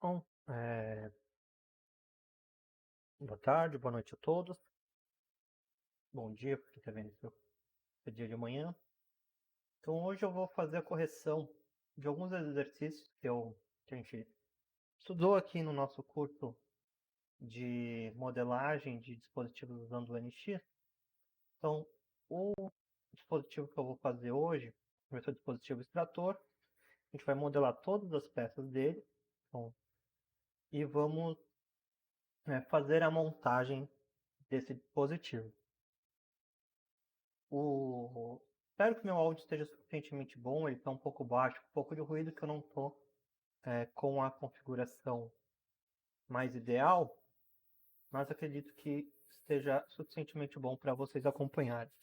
Bom, boa tarde, boa noite a todos. Bom dia, porque está vendo isso é dia de manhã. Então hoje eu vou fazer a correção de alguns exercícios que a gente estudou aqui no nosso curso de modelagem de dispositivos usando o NX. Então, o dispositivo que eu vou fazer hoje vai ser o dispositivo extrator. A gente vai modelar todas as peças dele, então, e vamos fazer a montagem desse dispositivo. Espero que meu áudio esteja suficientemente bom, ele está um pouco baixo, um pouco de ruído que eu não estou com a configuração mais ideal, mas acredito que esteja suficientemente bom para vocês acompanharem.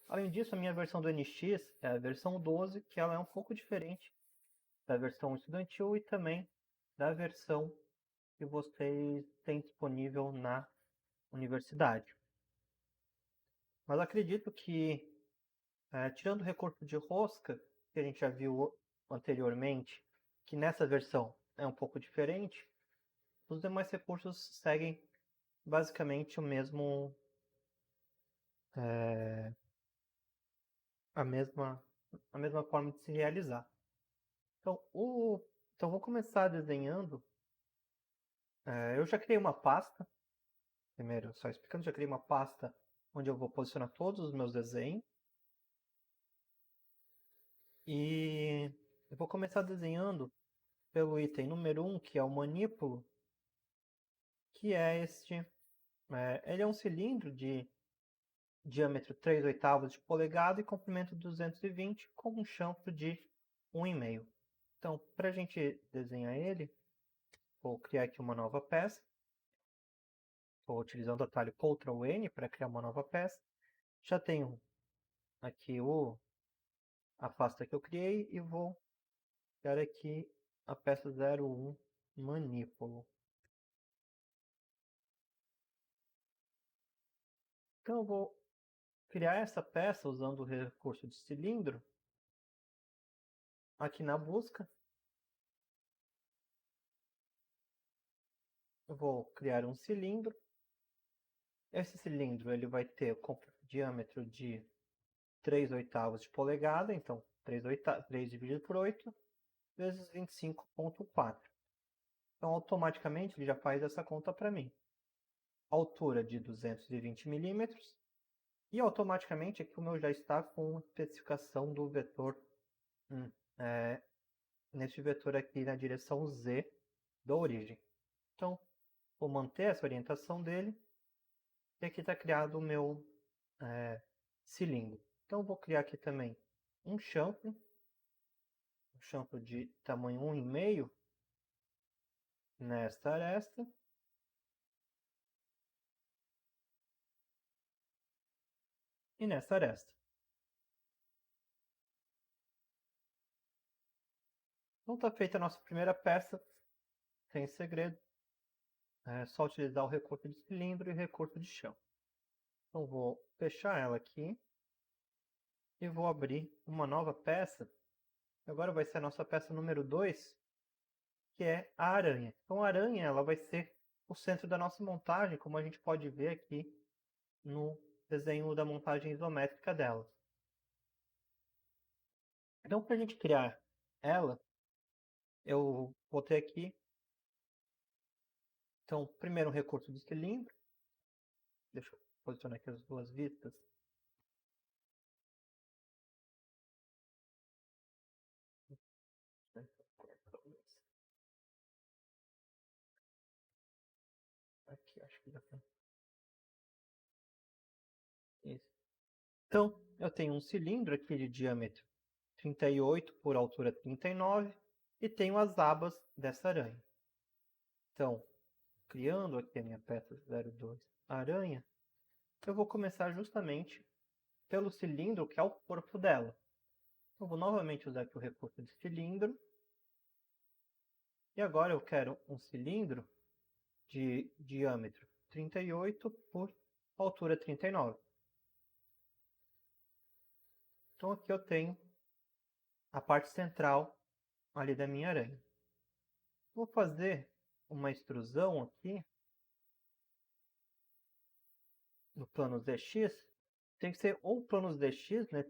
Além disso, a minha versão do NX é a versão 12, que ela é um pouco diferente da versão estudantil e também da versão que vocês têm disponível na universidade. Mas acredito que, tirando o recurso de rosca, que a gente já viu anteriormente, que nessa versão é um pouco diferente, os demais recursos seguem basicamente a mesma forma de se realizar. Então vou começar desenhando. Eu já criei uma pasta, primeiro só explicando, já criei uma pasta onde eu vou posicionar todos os meus desenhos. E eu vou começar desenhando pelo item número 1, que é o manípulo, que é este. Ele é um cilindro de diâmetro 3/8 de polegada e comprimento 220, com um chanfro de 1,5. Então, para a gente desenhar ele, vou criar aqui uma nova peça. Estou utilizando o atalho Ctrl N para criar uma nova peça. Já tenho aqui a pasta que eu criei e vou criar aqui a peça 01 manípulo. Então eu vou criar essa peça usando o recurso de cilindro aqui na busca. Eu vou criar um cilindro. Esse cilindro ele vai ter o diâmetro de 3/8 de polegada, então 3 dividido por 8 vezes 25,4. Então automaticamente ele já faz essa conta para mim. Altura de 220 milímetros. E automaticamente aqui o meu já está com especificação do vetor, neste vetor aqui na direção Z da origem. Então vou manter essa orientação dele. E aqui está criado o meu cilindro. Então vou criar aqui também um chanfro de tamanho 1,5 nesta aresta. E nesta aresta. Então está feita a nossa primeira peça, sem segredo. É só utilizar o recurso de cilindro e o recurso de chão. Então vou fechar ela aqui e vou abrir uma nova peça. Agora vai ser a nossa peça número 2, que é a aranha. Então a aranha ela vai ser o centro da nossa montagem, como a gente pode ver aqui no desenho da montagem isométrica dela. Então para a gente criar ela, eu vou ter aqui, então, primeiro um recurso de cilindro. Deixa eu posicionar aqui as duas vistas. Aqui, acho que já está. Isso. Então, eu tenho um cilindro aqui de diâmetro 38 por altura 39 e tenho as abas dessa aranha. Então, criando aqui a minha peça 02 aranha, eu vou começar justamente pelo cilindro que é o corpo dela. Eu vou novamente usar aqui o recurso de cilindro. E agora eu quero um cilindro de diâmetro 38 por altura 39. Então aqui eu tenho a parte central ali da minha aranha. Vou fazer uma extrusão aqui no plano ZX. Tem que ser ou planos ZX, né,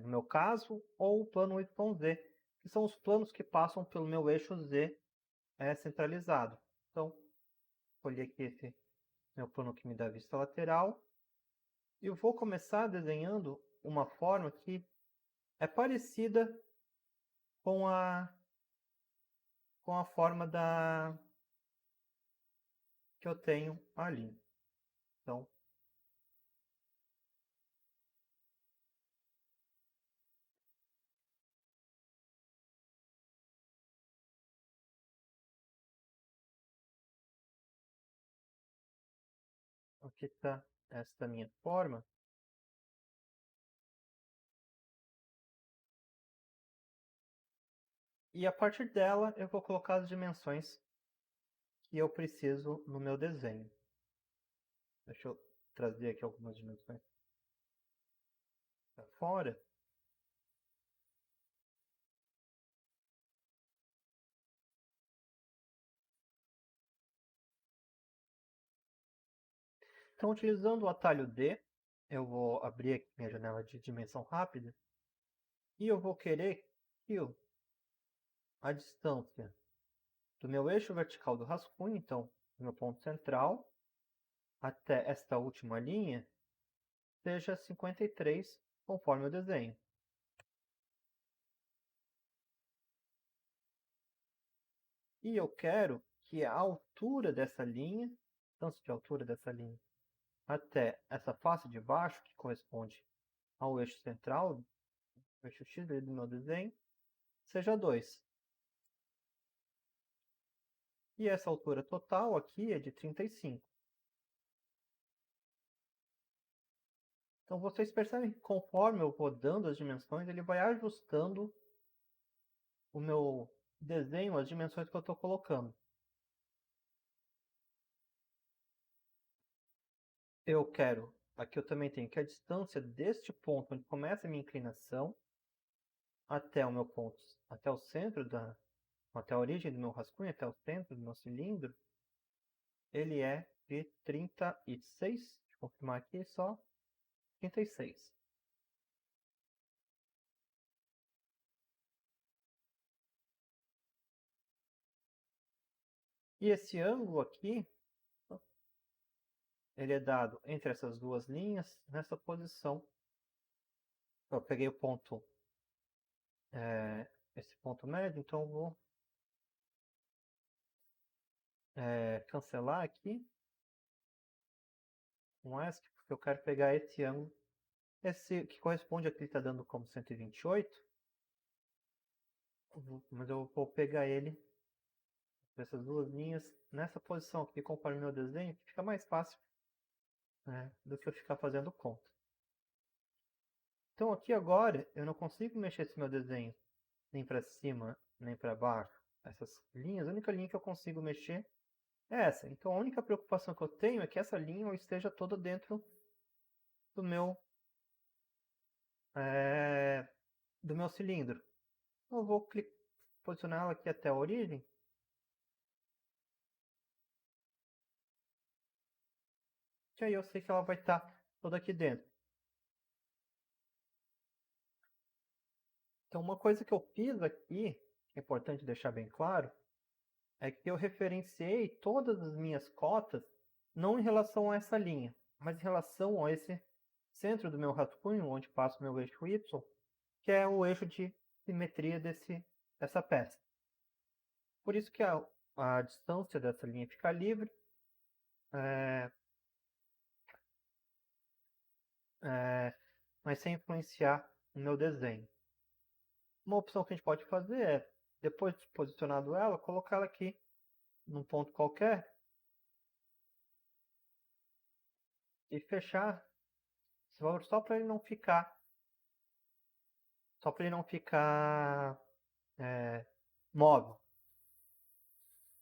no meu caso, ou o plano YZ, que são os planos que passam pelo meu eixo Z centralizado. Então, escolhi aqui esse meu plano que me dá vista lateral. E eu vou começar desenhando uma forma que é parecida com a forma que eu tenho ali. Então, aqui está esta minha forma. E a partir dela eu vou colocar as dimensões que eu preciso no meu desenho. Deixa eu trazer aqui algumas dimensões para fora. Então, utilizando o atalho D, eu vou abrir aqui minha janela de dimensão rápida e eu vou querer que a distância do meu eixo vertical do rascunho, então, do meu ponto central, até esta última linha, seja 53, conforme o desenho. E eu quero que a altura dessa linha, distância de altura dessa linha, até essa face de baixo, que corresponde ao eixo central, o eixo X do meu desenho, seja 2. E essa altura total aqui é de 35. Então vocês percebem que conforme eu vou dando as dimensões, ele vai ajustando o meu desenho, as dimensões que eu estou colocando. Eu quero, aqui eu também tenho que a distância deste ponto onde começa a minha inclinação até o meu ponto, até o centro até a origem do meu rascunho, até o centro do meu cilindro, ele é de 36. Deixa eu confirmar aqui só. 36. E esse ângulo aqui, ele é dado entre essas duas linhas, nessa posição. Eu peguei o ponto, esse ponto médio, então eu vou cancelar aqui um ESC, porque eu quero pegar esse ângulo, esse que corresponde aqui, está dando como 128, mas eu vou pegar ele, essas duas linhas, nessa posição aqui, conforme meu desenho, que fica mais fácil do que eu ficar fazendo conta. Então aqui agora, eu não consigo mexer esse meu desenho nem para cima, nem para baixo, essas linhas, a única linha que eu consigo mexer é essa. Então a única preocupação que eu tenho é que essa linha esteja toda dentro do meu cilindro. Eu vou posicionar ela aqui até a origem. Que aí eu sei que ela vai estar toda aqui dentro. Então uma coisa que eu fiz aqui, que é importante deixar bem claro, é que eu referenciei todas as minhas cotas, não em relação a essa linha, mas em relação a esse centro do meu rascunho, onde passa o meu eixo Y, que é o eixo de simetria dessa peça. Por isso que a distância dessa linha fica livre, mas sem influenciar o meu desenho. Uma opção que a gente pode fazer é, depois de posicionado ela, colocar ela aqui num ponto qualquer e fechar esse valor só para ele não ficar móvel.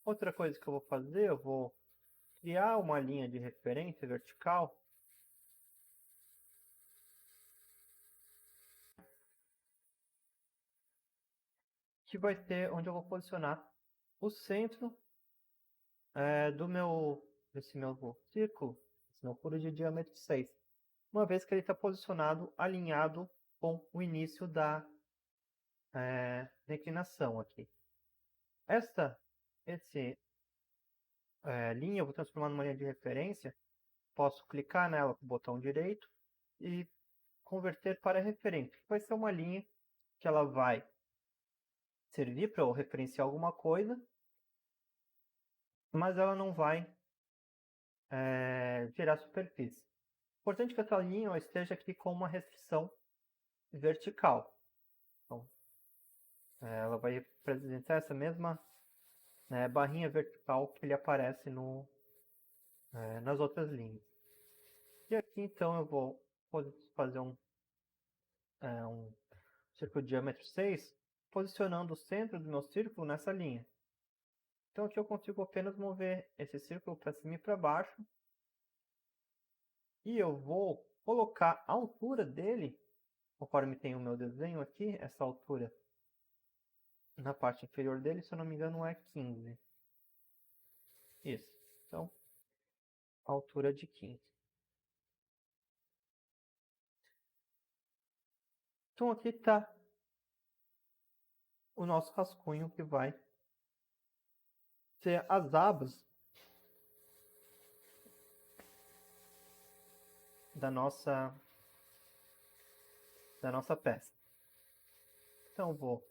Outra coisa que eu vou fazer, eu vou criar uma linha de referência vertical que vai ser onde eu vou posicionar o centro desse meu círculo, esse meu furo de diâmetro 6, uma vez que ele está posicionado alinhado com o início da declinação aqui. Essa linha eu vou transformar numa linha de referência. Posso clicar nela com o botão direito e converter para referência. Vai ser uma linha que ela vai servir para eu referenciar alguma coisa, mas ela não vai gerar superfície. Importante que essa linha esteja aqui com uma restrição vertical. Então, ela vai representar essa mesma barrinha vertical que ele aparece nas outras linhas. E aqui então eu vou fazer um círculo de diâmetro 6, posicionando o centro do meu círculo nessa linha. Então aqui eu consigo apenas mover esse círculo para cima e para baixo. E eu vou colocar a altura dele, conforme tem o meu desenho aqui, essa altura na parte inferior dele, se eu não me engano é 15. Isso. Então, altura de 15. Então aqui está o nosso rascunho que vai ser as abas da nossa peça. Então eu vou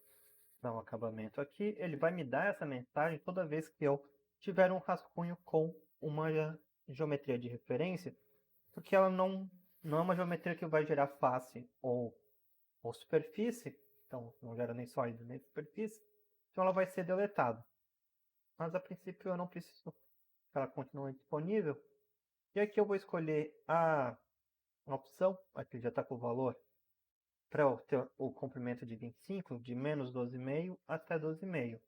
dar um acabamento aqui. Ele vai me dar essa mensagem toda vez que eu tiver um rascunho com uma geometria de referência, porque ela não é uma geometria que vai gerar face ou superfície, então não gera nem sólido nem superfície, então ela vai ser deletada. Mas a princípio eu não preciso que ela continue disponível. E aqui eu vou escolher a opção, aqui já está com o valor, para ter o comprimento de 25, de menos 12,5 até 12,5.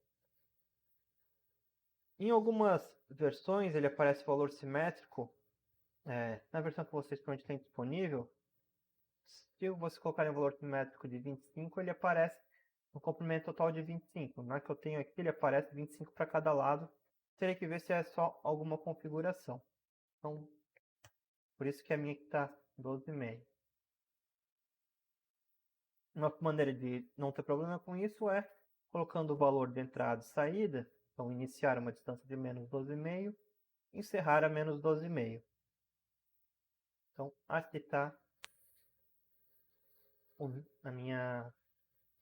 Em algumas versões ele aparece valor simétrico. Na versão que vocês provavelmente têm disponível, se você colocar um valor simétrico de 25, ele aparece no comprimento total de 25. Na que eu tenho aqui, ele aparece 25 para cada lado. Teria que ver se é só alguma configuração. Então, por isso que a minha aqui está 12,5. Uma maneira de não ter problema com isso é colocando o valor de entrada e saída. Então, iniciar uma distância de menos 12,5, encerrar a menos 12,5. Então, aqui está a minha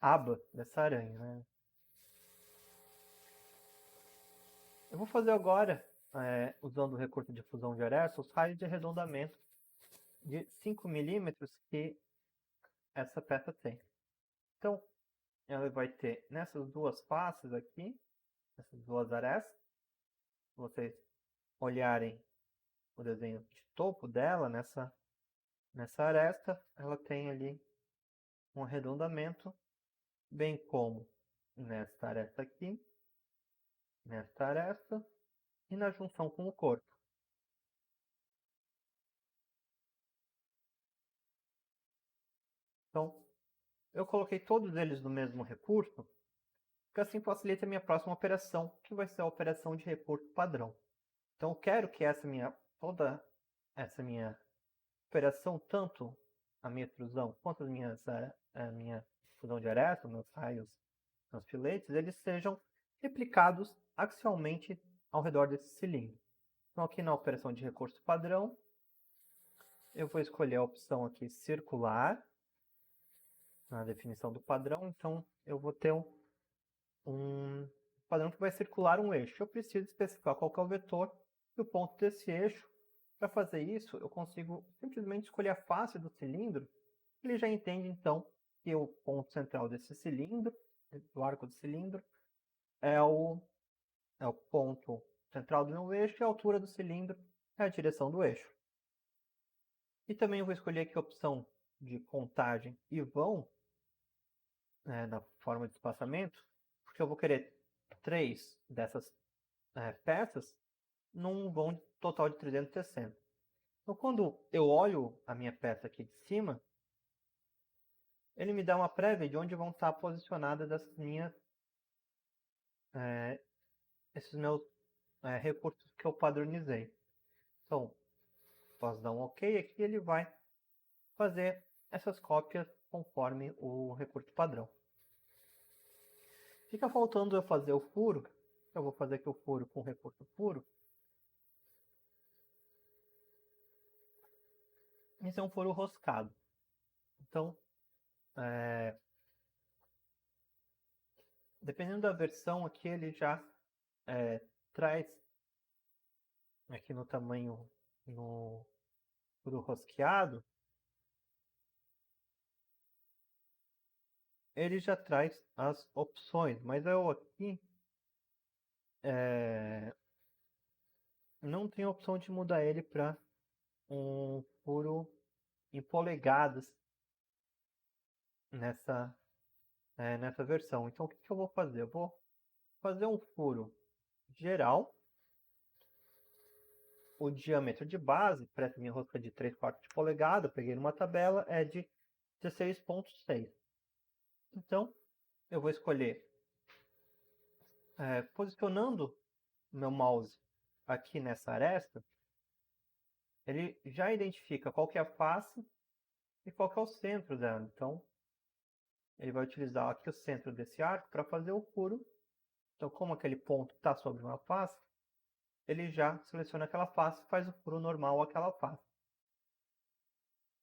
aba dessa aranha, né? Eu vou fazer agora, usando o recurso de fusão de Aresta, os raios de arredondamento de 5 milímetros que essa peça tem. Então, ela vai ter nessas duas faces aqui, essas duas arestas. Se vocês olharem o desenho de topo dela, nessa aresta, ela tem ali um arredondamento, bem como nesta aresta aqui, nesta aresta e na junção com o corpo. Então, eu coloquei todos eles no mesmo recurso, que assim facilita a minha próxima operação, que vai ser a operação de recurso padrão. Então eu quero que toda essa minha operação, tanto a minha extrusão quanto a minha fusão de aresta, meus raios, meus filetes, eles sejam replicados axialmente ao redor desse cilindro. Então aqui na operação de recurso padrão, eu vou escolher a opção aqui circular, na definição do padrão, então eu vou ter um padrão que vai circular um eixo. Eu preciso especificar qual que é o vetor e o ponto desse eixo. Para fazer isso, eu consigo simplesmente escolher a face do cilindro. Ele já entende, então, que o ponto central desse cilindro, do arco do cilindro, é o ponto central do meu eixo e a altura do cilindro é a direção do eixo. E também eu vou escolher aqui a opção de contagem e vão, na forma de espaçamento, porque eu vou querer 3 dessas peças num vão total de 360. Então, quando eu olho a minha peça aqui de cima, ele me dá uma prévia de onde vão estar posicionadas as minhas esses meus recursos que eu padronizei. Então, posso dar um OK aqui, ele vai fazer essas cópias conforme o recurso padrão. Fica faltando eu fazer o furo. Eu vou fazer aqui o furo com recurso furo. Esse é um furo roscado. Então, dependendo da versão aqui, ele já traz aqui no tamanho no furo rosqueado, ele já traz as opções, mas eu aqui não tenho a opção de mudar ele para um furo em polegadas nessa versão. Então o que eu vou fazer? Eu vou fazer um furo geral. O diâmetro de base para essa minha rosca de 3/4 de polegada, eu peguei numa tabela, é de 16,6. Então, eu vou escolher, posicionando meu mouse aqui nessa aresta, ele já identifica qual que é a face e qual que é o centro dela. Então, ele vai utilizar aqui o centro desse arco para fazer o furo. Então, como aquele ponto está sobre uma face, ele já seleciona aquela face e faz o furo normal àquela face.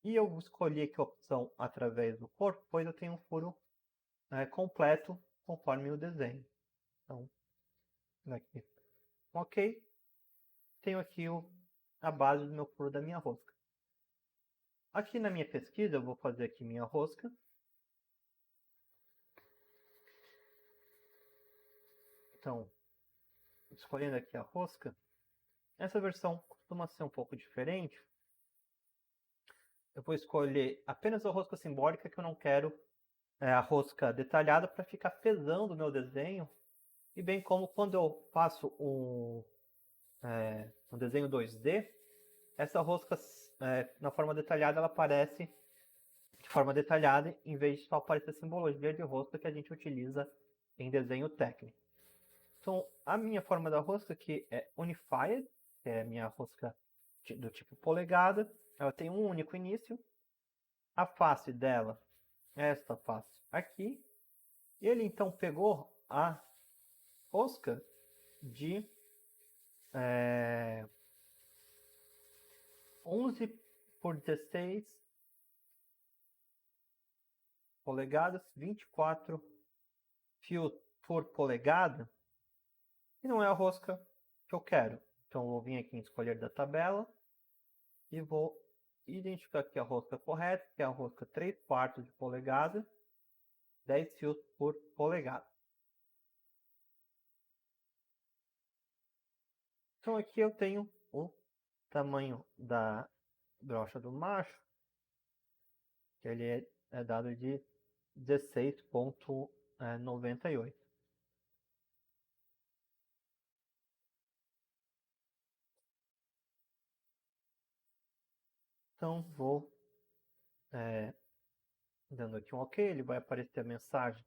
E eu escolhi aqui a opção através do corpo, pois eu tenho um furo completo conforme o desenho. Então, aqui, OK. Tenho aqui a base do meu furo da minha rosca. Aqui na minha pesquisa, eu vou fazer aqui minha rosca. Então, escolhendo aqui a rosca, essa versão costuma ser um pouco diferente. Eu vou escolher apenas a rosca simbólica, que eu não quero a rosca detalhada para ficar pesando o meu desenho. E bem como quando eu faço um desenho 2D, essa rosca na forma detalhada, ela aparece de forma detalhada, em vez de só aparecer a simbologia de rosca que a gente utiliza em desenho técnico. Então, a minha forma da rosca aqui é Unified, que é a minha rosca do tipo polegada. Ela tem um único início. A face dela é esta face aqui. Ele então pegou a rosca de 11 por 16 polegadas, 24 fios por polegada, e não é a rosca que eu quero. Então eu vou vir aqui em escolher da tabela e vou identificar aqui a rosca correta, que é a rosca 3/4 de polegada, 10 fios por polegada. Então aqui eu tenho o tamanho da brocha do macho, que ele é dado de 16,98. Então vou dando aqui um OK, ele vai aparecer a mensagem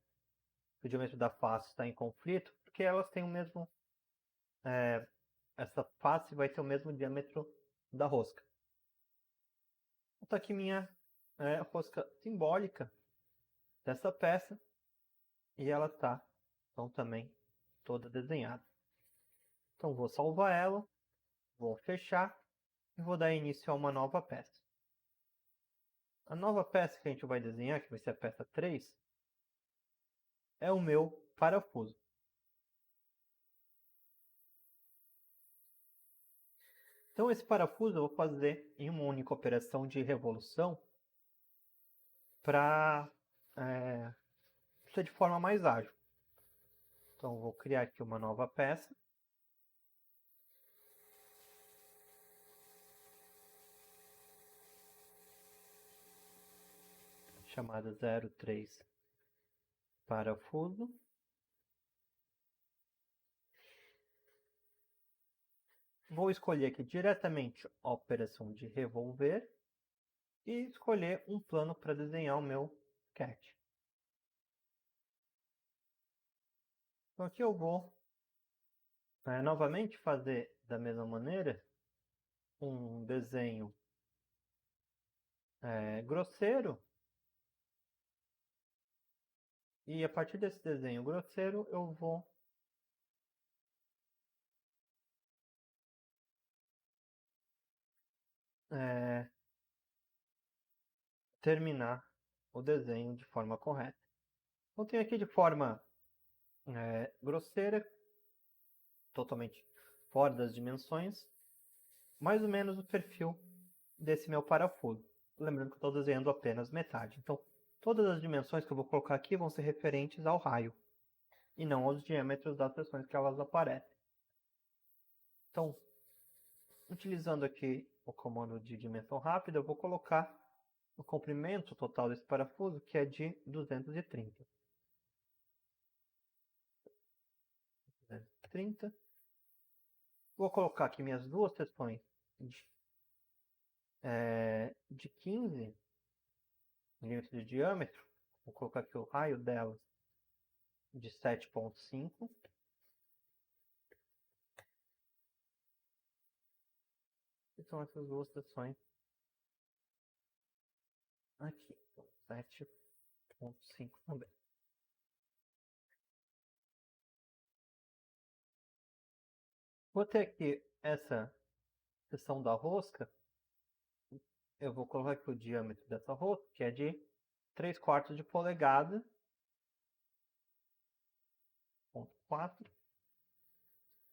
que o diâmetro da face está em conflito, porque elas têm o mesmo, essa face vai ter o mesmo diâmetro da rosca. Está aqui minha rosca simbólica dessa peça, e ela está então também toda desenhada. Então vou salvar ela, vou fechar e vou dar início a uma nova peça. A nova peça que a gente vai desenhar, que vai ser a peça 3, é o meu parafuso. Então esse parafuso eu vou fazer em uma única operação de revolução para ser de forma mais ágil. Então vou criar aqui uma nova peça. Chamada 03 parafuso. Vou escolher aqui diretamente a operação de revolver e escolher um plano para desenhar o meu sketch. Então aqui eu vou novamente fazer da mesma maneira um desenho grosseiro. E a partir desse desenho grosseiro eu vou terminar o desenho de forma correta. Eu tenho aqui de forma grosseira, totalmente fora das dimensões, mais ou menos o perfil desse meu parafuso. Lembrando que eu estou desenhando apenas metade. Então, todas as dimensões que eu vou colocar aqui vão ser referentes ao raio e não aos diâmetros das seções que elas aparecem. Então, utilizando aqui o comando de dimensão rápida, eu vou colocar o comprimento total desse parafuso, que é de 230. 230. Vou colocar aqui minhas duas seções de 15 milímetros de diâmetro. Vou colocar aqui o raio delas de 7,5. E são essas duas seções aqui. Então, 7,5 também. Vou ter aqui essa seção da rosca. Eu vou colocar aqui o diâmetro dessa rosca, que é de 3/4 de polegada. 0,4.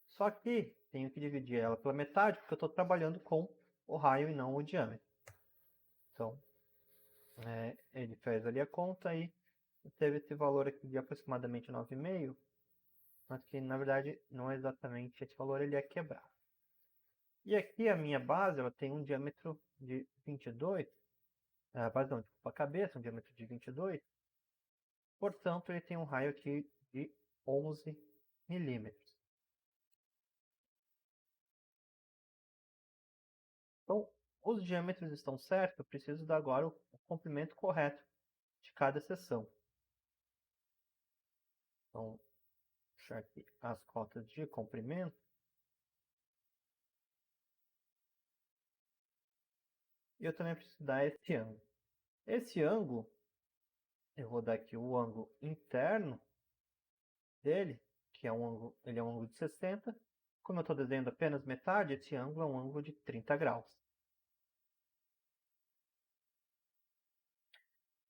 Só que tenho que dividir ela pela metade, porque eu estou trabalhando com o raio e não o diâmetro. Então, ele fez ali a conta e teve esse valor aqui de aproximadamente 9,5, mas que na verdade não é exatamente esse valor, ele é quebrado. E aqui a minha base, ela tem um diâmetro de 22, a base não, desculpa, a cabeça, um diâmetro de 22, portanto ele tem um raio aqui de 11 milímetros. Então, os diâmetros estão certos, eu preciso dar agora o comprimento correto de cada seção. Então, deixar aqui as cotas de comprimento. E eu também preciso dar esse ângulo. Esse ângulo, eu vou dar aqui o ângulo interno dele, que é um ângulo, ele é um ângulo de 60. Como eu estou desenhando apenas metade, esse ângulo é um ângulo de 30 graus.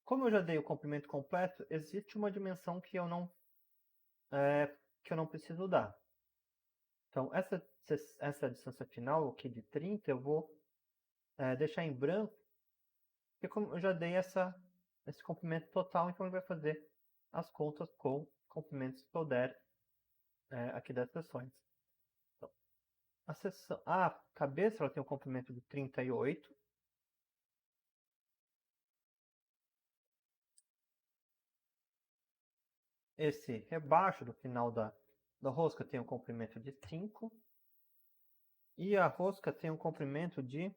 Como eu já dei o comprimento completo, existe uma dimensão que eu não preciso dar. Então, essa distância final aqui de 30, eu vou deixar em branco, porque como eu já dei esse comprimento total, então ele vai fazer as contas com comprimentos que eu der aqui das seções. Então, a cabeça ela tem um comprimento de 38. Esse rebaixo do final da rosca tem um comprimento de 5. E a rosca tem um comprimento de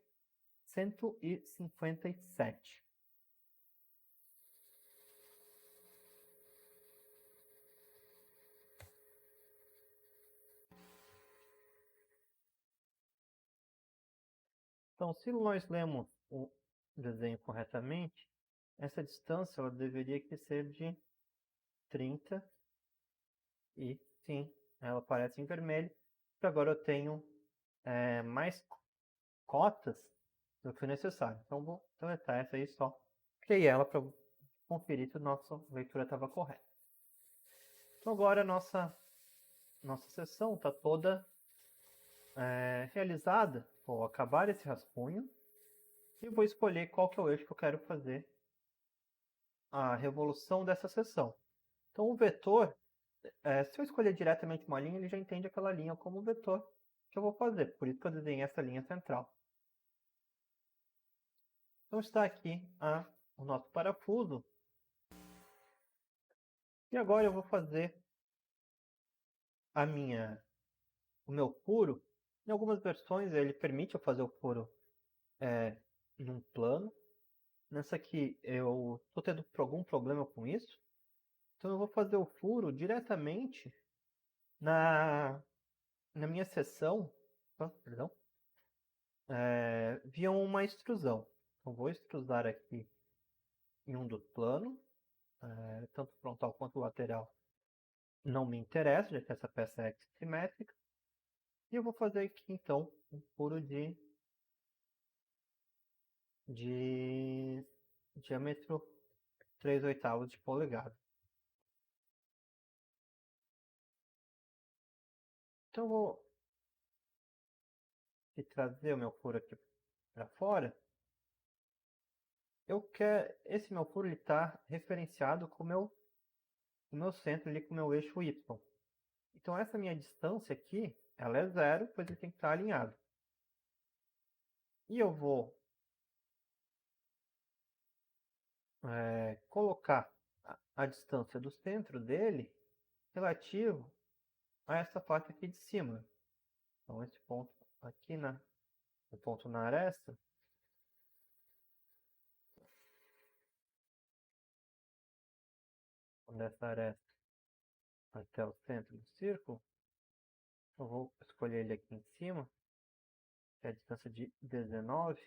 157. Então, se nós lemos o desenho corretamente, essa distância ela deveria ser de 30. E sim, ela aparece em vermelho. E agora eu tenho mais cotas do que o necessário. Então vou deletar essa aí só. Criei ela para conferir se a nossa leitura estava correta. Então agora a nossa sessão está toda realizada. Vou acabar esse rascunho e vou escolher qual que é o eixo que eu quero fazer a revolução dessa seção. Então o vetor, se eu escolher diretamente uma linha, ele já entende aquela linha como vetor que eu vou fazer. Por isso que eu desenhei essa linha central. Então está aqui o nosso parafuso. E agora eu vou fazer o meu furo. Em algumas versões ele permite eu fazer o furo num plano. Nessa aqui eu estou tendo algum problema com isso. Então eu vou fazer o furo diretamente na na minha seção, perdão, viam uma extrusão. Então vou extrusar aqui em um dos planos, tanto frontal quanto lateral. Não me interessa, já que essa peça é simétrica. E eu vou fazer aqui então um furo de diâmetro 3/8 de polegada. Então eu vou trazer o meu furo aqui para fora. Esse meu furo está referenciado com o meu centro ali, com o meu eixo Y. Então essa minha distância aqui, ela é 0, pois ele tem que estar alinhado. E eu vou colocar a distância do centro dele relativo a essa parte aqui de cima. Então esse ponto aqui o ponto na aresta, dessa aresta até o centro do círculo, eu vou escolher ele aqui em cima, que é a distância de 19.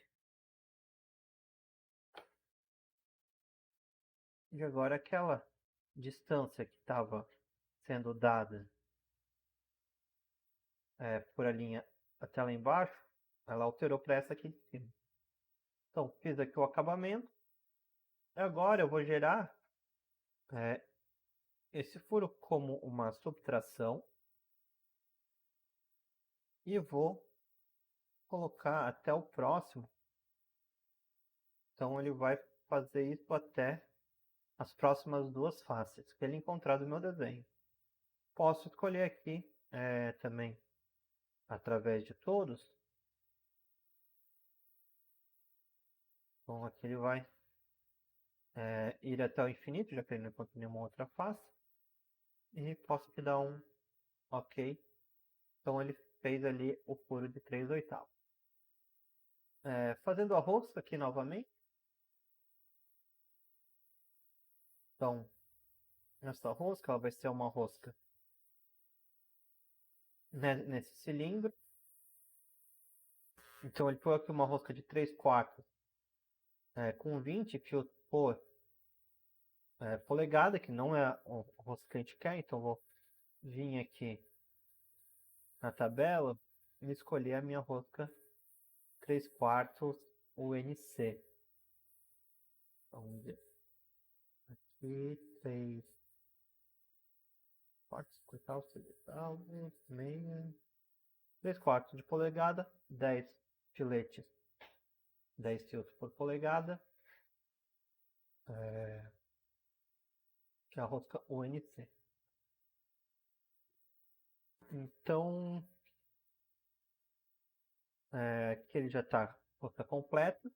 E agora aquela distância que estava sendo dada por a linha até lá embaixo, ela alterou para essa aqui de cima. Então fiz aqui o acabamento. Agora eu vou gerar esse furo como uma subtração e vou colocar até o próximo. Então ele vai fazer isso até as próximas duas faces que ele encontrar do meu desenho. Posso escolher aqui também, através de todos. Então aqui ele vai ir até o infinito, já que ele não encontra nenhuma outra face. E posso aqui dar um OK. Então ele fez ali o furo de 3/8. Fazendo a rosca aqui novamente. Então, essa rosca ela vai ser uma rosca nesse cilindro. Então ele foi aqui uma rosca de 3/4 com 20 fios por polegada, que não é a rosca que a gente quer. Então vou vir aqui na tabela e escolher a minha rosca 3/4 UNC. Vamos ver. Aqui 3/4, meia. 3/4 de polegada, 10 filetes, 10 fios por polegada, que é a rosca UNC. Então, aqui ele já está rosca completa.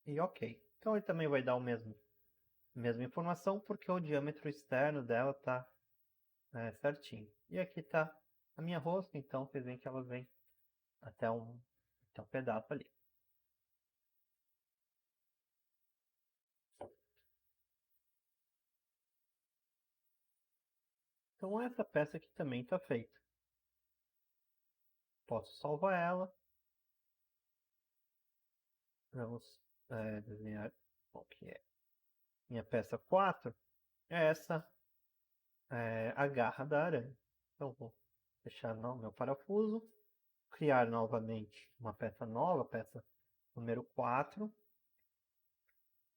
E OK. Então ele também vai dar mesma informação, porque o diâmetro externo dela está certinho. E aqui está a minha rosca, então vocês veem que ela vem até um pedaço ali. Então essa peça aqui também está feita. Posso salvar ela. Vamos desenhar qual que é. Minha peça 4 é essa, a garra da aranha. Então vou fechar meu parafuso, criar novamente uma peça nova, peça número 4,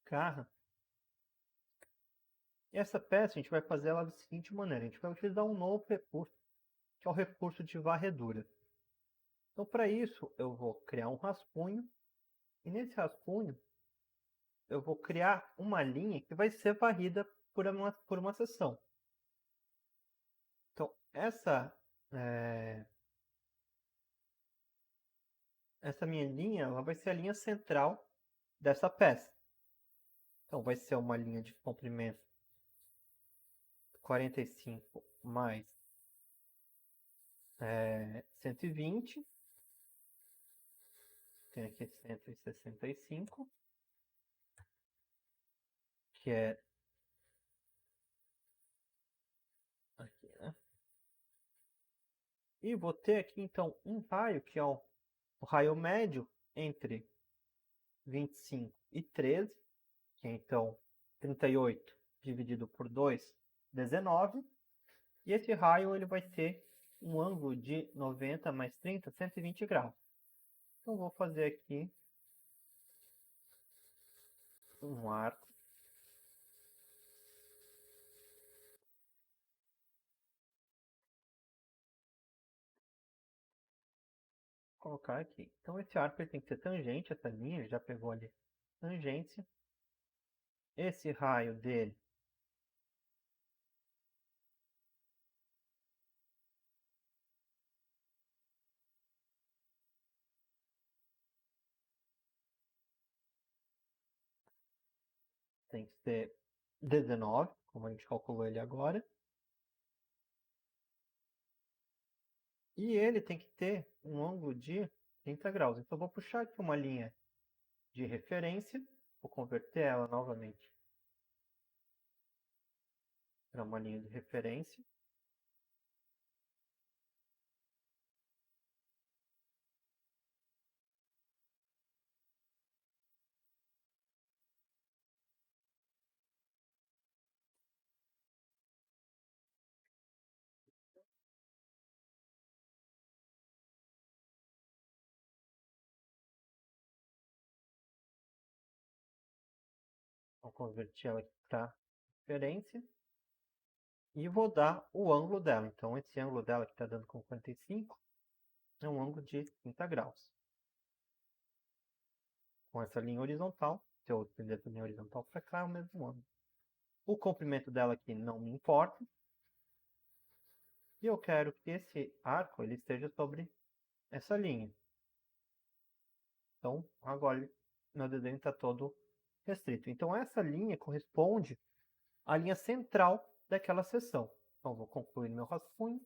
garra. E essa peça a gente vai fazer ela da seguinte maneira: a gente vai utilizar um novo recurso, que é o recurso de varredura. Então para isso eu vou criar um rascunho, e nesse rascunho eu vou criar uma linha que vai ser varrida por uma seção. Então essa minha linha ela vai ser a linha central dessa peça. Então vai ser uma linha de comprimento 45 mais 120. Tem aqui 165, que é aqui, né? E vou ter aqui, então, um raio, que é o raio médio entre 25 e 13, que é, então, 38 dividido por 2, 19. E esse raio ele vai ter um ângulo de 90 mais 30, 120 graus. Então, vou fazer aqui um arco. Vou colocar aqui. Então, esse arco ele tem que ser tangente, essa linha, ele já pegou ali tangência. Esse raio dele tem que ser 19, como a gente calculou ele agora. E ele tem que ter um ângulo de 30 graus. Então, eu vou puxar aqui uma linha de referência, vou converter ela novamente para uma linha de referência. Vou converter ela aqui para referência. E vou dar o ângulo dela. Então, esse ângulo dela que está dando com 45 é um ângulo de 30 graus. Com essa linha horizontal, se eu estender essa linha horizontal para cá, é o mesmo ângulo. O comprimento dela aqui não me importa. E eu quero que esse arco ele esteja sobre essa linha. Então, agora meu desenho está todo restrito. Então, essa linha corresponde à linha central daquela seção. Então, vou concluir meu rascunho.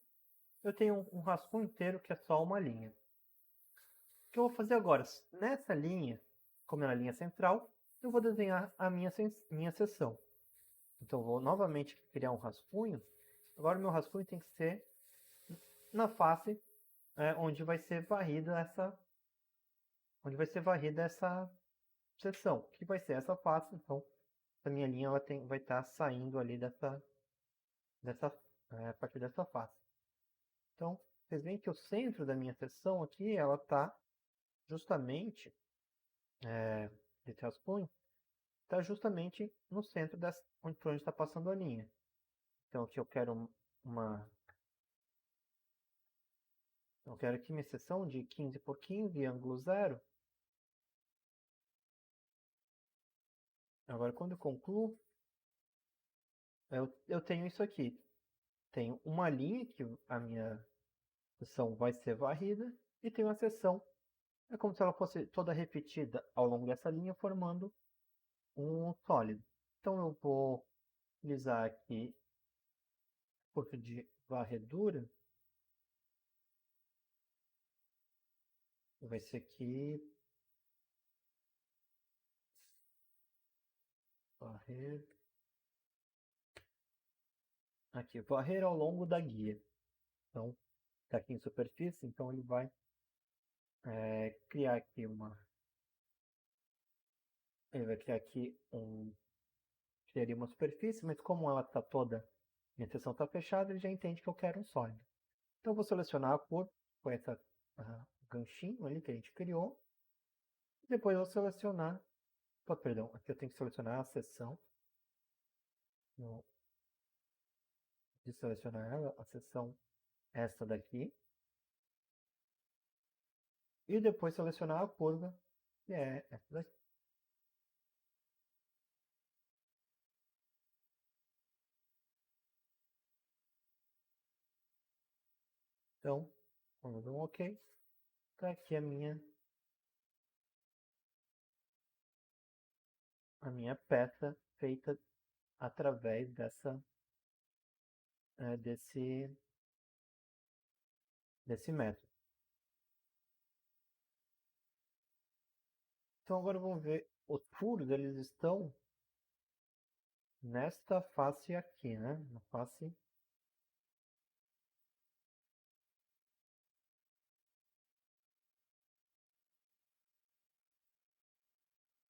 Eu tenho um rascunho inteiro que é só uma linha. O que eu vou fazer agora? Nessa linha, como é a linha central, eu vou desenhar a minha seção. Então, eu vou novamente criar um rascunho. Agora, o meu rascunho tem que ser na face onde vai ser varrida essa seção, que vai ser essa face. Então, a minha linha ela vai estar saindo ali a partir dessa face. Então, vocês veem que o centro da minha seção aqui, ela está justamente, desse rascunho, está justamente no centro onde está passando a linha. Então, aqui eu quero eu quero aqui minha seção de 15 por 15, ângulo 0. Agora, quando eu concluo, eu tenho isso aqui. Tenho uma linha que a minha seção vai ser varrida e tenho uma seção. É como se ela fosse toda repetida ao longo dessa linha, formando um sólido. Então eu vou utilizar aqui curso de varredura. Vai ser aqui varrer. Aqui, varrer ao longo da guia. Então, está aqui em superfície, então ele vai criar aqui ele vai criar aqui criaria uma superfície, mas como ela está toda, minha seção está fechada, ele já entende que eu quero um sólido. Então eu vou selecionar a cor com essa ganchinho ali que a gente criou. Depois eu vou selecionar, perdão, aqui eu tenho que selecionar a seção. De selecionar ela, a seção esta daqui. E depois selecionar a curva, que é essa daqui. Então, vamos dar um OK. Está aqui a minha peça feita através desse método. Então agora vamos ver, os furos eles estão nesta face aqui, né? Na face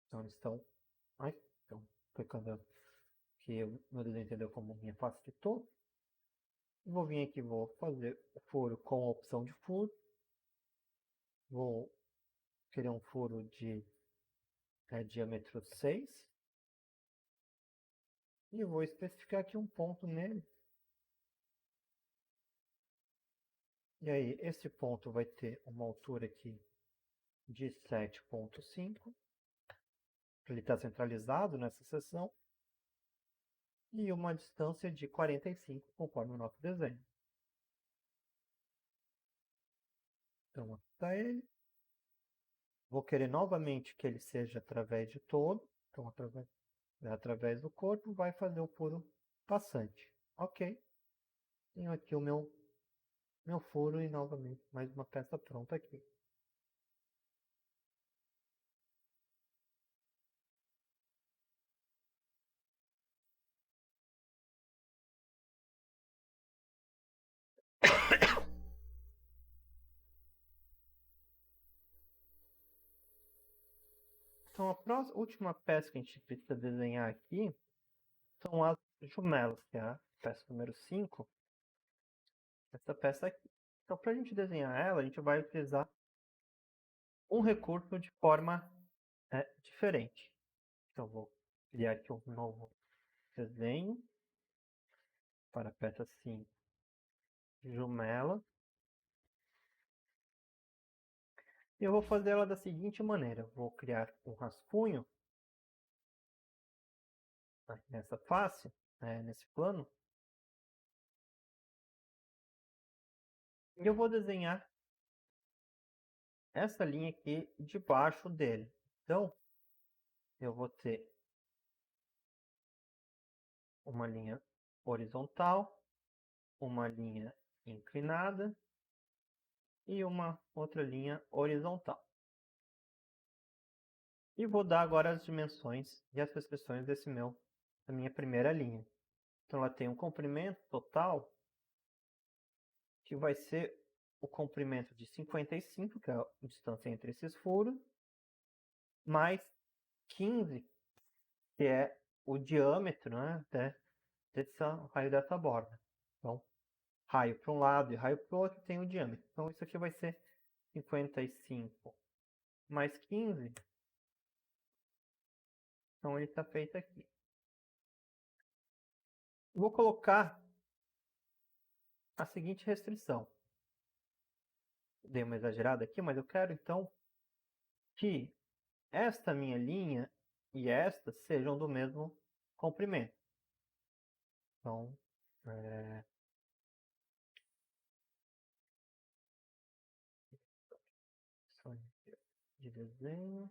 Então eles estão... Ai, então, clicando que o meu desenho entendeu como me facilitou. Vou vir aqui, vou fazer o furo com a opção de furo. Vou querer um furo de diâmetro 6. E vou especificar aqui um ponto nele. E aí, esse ponto vai ter uma altura aqui de 7,5. Ele está centralizado nessa seção. E uma distância de 45, conforme o nosso desenho. Então, aqui está ele. Vou querer novamente que ele seja através de todo. Então, através do corpo, vai fazer o furo passante. Ok. Tenho aqui o meu furo e novamente mais uma peça pronta aqui. Então, a última peça que a gente precisa desenhar aqui são as jumelas, que é a peça número 5. Essa peça aqui. Então, para a gente desenhar ela, a gente vai utilizar um recurso de forma diferente. Então, vou criar aqui um novo desenho para a peça 5, jumela. E eu vou fazer ela da seguinte maneira. Vou criar um rascunho nessa face, nesse plano. E eu vou desenhar essa linha aqui debaixo dele. Então, eu vou ter uma linha horizontal, uma linha inclinada e uma outra linha horizontal. E vou dar agora as dimensões e as restrições da minha primeira linha. Então, ela tem um comprimento total que vai ser o comprimento de 55, que é a distância entre esses furos, mais 15, que é o diâmetro, né, desse raio dessa borda. Então, raio para um lado e raio para o outro tem o diâmetro. Então, isso aqui vai ser 55 mais 15. Então, ele está feito aqui. Vou colocar a seguinte restrição. Dei uma exagerada aqui, mas eu quero, então, que esta minha linha e esta sejam do mesmo comprimento. Então, de desenho.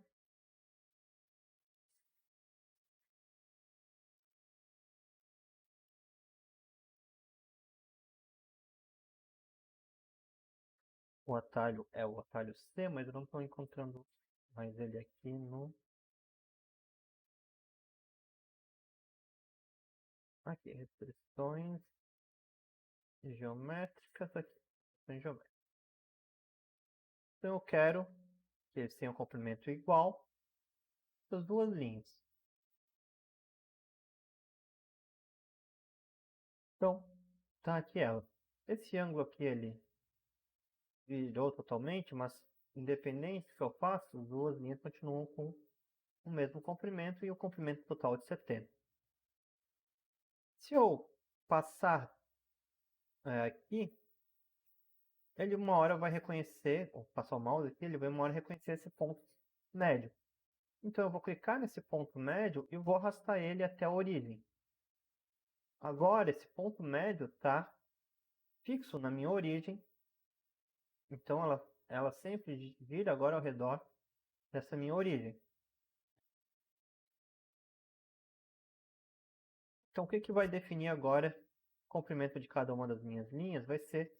O atalho é o atalho C, mas eu não estou encontrando mais ele aqui no... Aqui, restrições geométricas, aqui, geométricas. Então eu quero que eles tenham um comprimento igual das duas linhas. Então, tá aqui ela. Esse ângulo aqui, ele virou totalmente, mas independente do que eu faço, as duas linhas continuam com o mesmo comprimento e o comprimento total de 70. Se eu passar aqui, ele uma hora vai reconhecer, ou passar o mouse aqui, ele vai uma hora reconhecer esse ponto médio. Então eu vou clicar nesse ponto médio e vou arrastar ele até a origem. Agora esse ponto médio está fixo na minha origem, então ela sempre gira agora ao redor dessa minha origem. Então o que vai definir agora o comprimento de cada uma das minhas linhas vai ser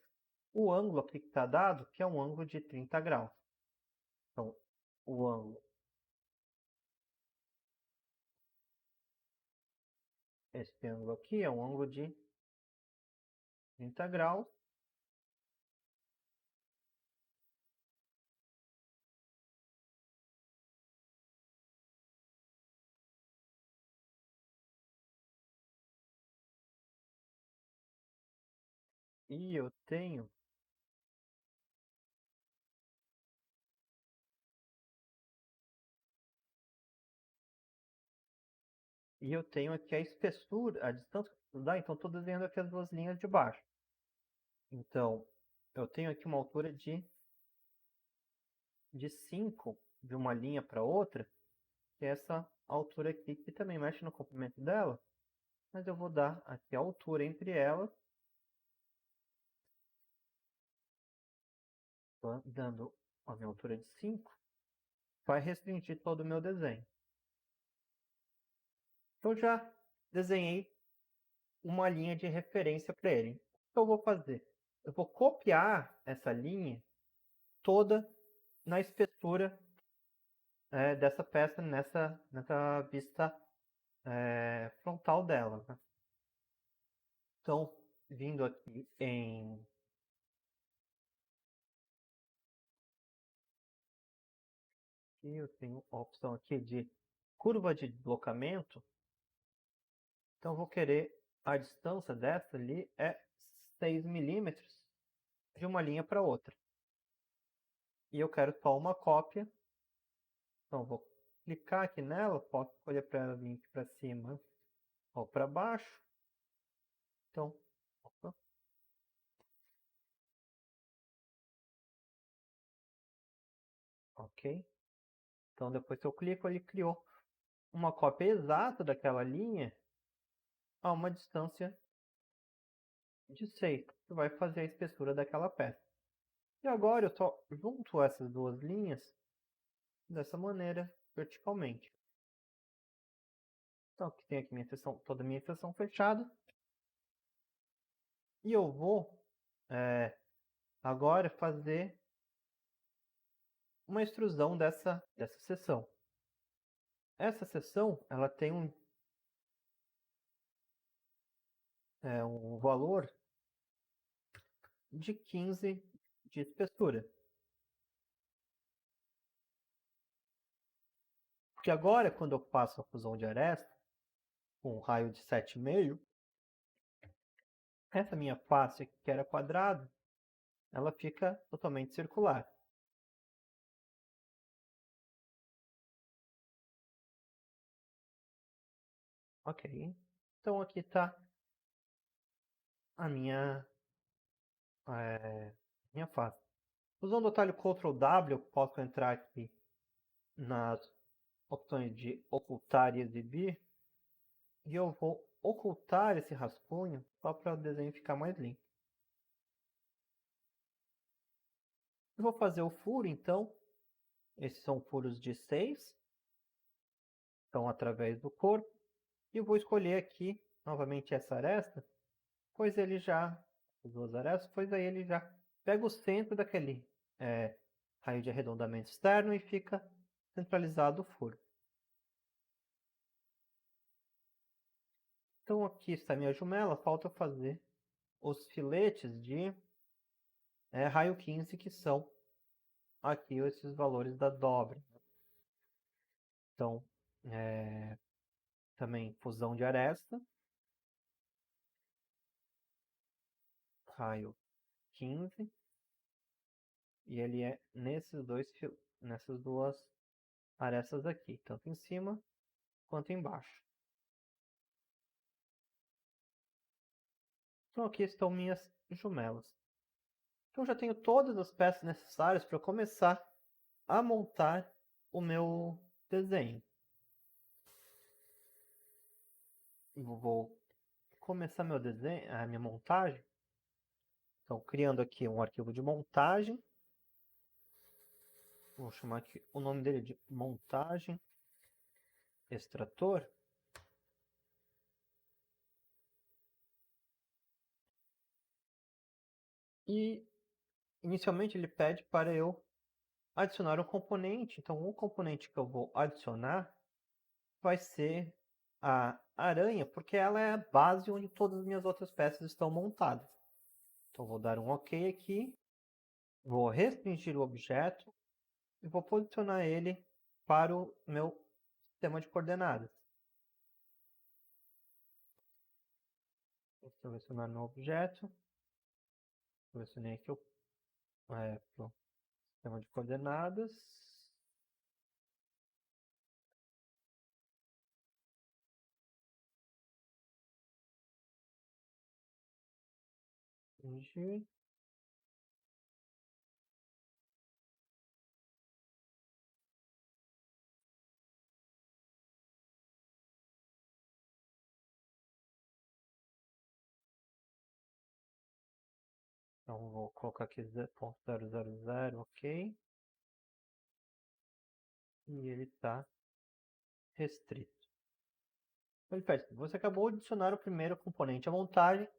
o ângulo aqui que está dado, que é um ângulo de 30 graus. Então, o ângulo, esse ângulo aqui é um ângulo de 30 graus. E eu tenho aqui a espessura, a distância que eu então estou desenhando aqui as duas linhas de baixo. Então, eu tenho aqui uma altura de 5 de uma linha para outra, que é essa altura aqui, que também mexe no comprimento dela, mas eu vou dar aqui a altura entre elas, dando a minha altura de 5, vai restringir todo o meu desenho. Então, já desenhei uma linha de referência para ele. O que eu vou fazer? Eu vou copiar essa linha toda na espessura dessa peça, nessa vista frontal dela. Né? Então, vindo aqui em... Aqui eu tenho a opção aqui de curva de deslocamento. Então, eu vou querer a distância dessa ali é 6 milímetros de uma linha para outra. E eu quero só uma cópia. Então, vou clicar aqui nela, posso escolher para ela vir para cima ou para baixo. Então, opa. Ok. Então, depois que eu clico, ele criou uma cópia exata daquela linha a uma distância de 6, que vai fazer a espessura daquela peça. E agora eu só junto essas duas linhas dessa maneira, verticalmente. Então, aqui tem aqui minha seção, toda a minha seção fechada. E eu vou agora fazer uma extrusão dessa seção. Essa seção ela tem um valor de 15 de espessura. Porque agora, quando eu faço a fusão de aresta, com um raio de 7,5, essa minha face aqui, que era quadrada, ela fica totalmente circular. Ok. Então aqui está a minha face. Usando o atalho Ctrl W, eu posso entrar aqui nas opções de ocultar e exibir. E eu vou ocultar esse rascunho só para o desenho ficar mais limpo. Eu vou fazer o furo, então. Esses são furos de 6. Então, através do corpo. E vou escolher aqui, novamente, essa aresta. Pois ele já... As duas arestas, pois aí ele já pega o centro daquele raio de arredondamento externo e fica centralizado o furo. Então aqui está a minha jumela, falta fazer os filetes de raio 15, que são aqui esses valores da dobra. Então, também fusão de aresta, raio 15, e ele é nessas duas arestas aqui, tanto em cima quanto embaixo. Então aqui estão minhas jumelas. Então já tenho todas as peças necessárias para começar a montar o meu desenho. Vou começar meu desenho, a minha montagem. Então, criando aqui um arquivo de montagem. Vou chamar aqui o nome dele de montagem extrator. E inicialmente ele pede para eu adicionar um componente. Então, o componente que eu vou adicionar vai ser a aranha, porque ela é a base onde todas as minhas outras peças estão montadas. Então, vou dar um OK aqui, vou restringir o objeto e vou posicionar ele para o meu sistema de coordenadas. Vou selecionar no objeto, Selecionei aqui o sistema de coordenadas. Entendi. Então vou colocar aqui 0.000, ok. E ele está restrito. Perfeito. Você acabou de adicionar o primeiro componente à montagem.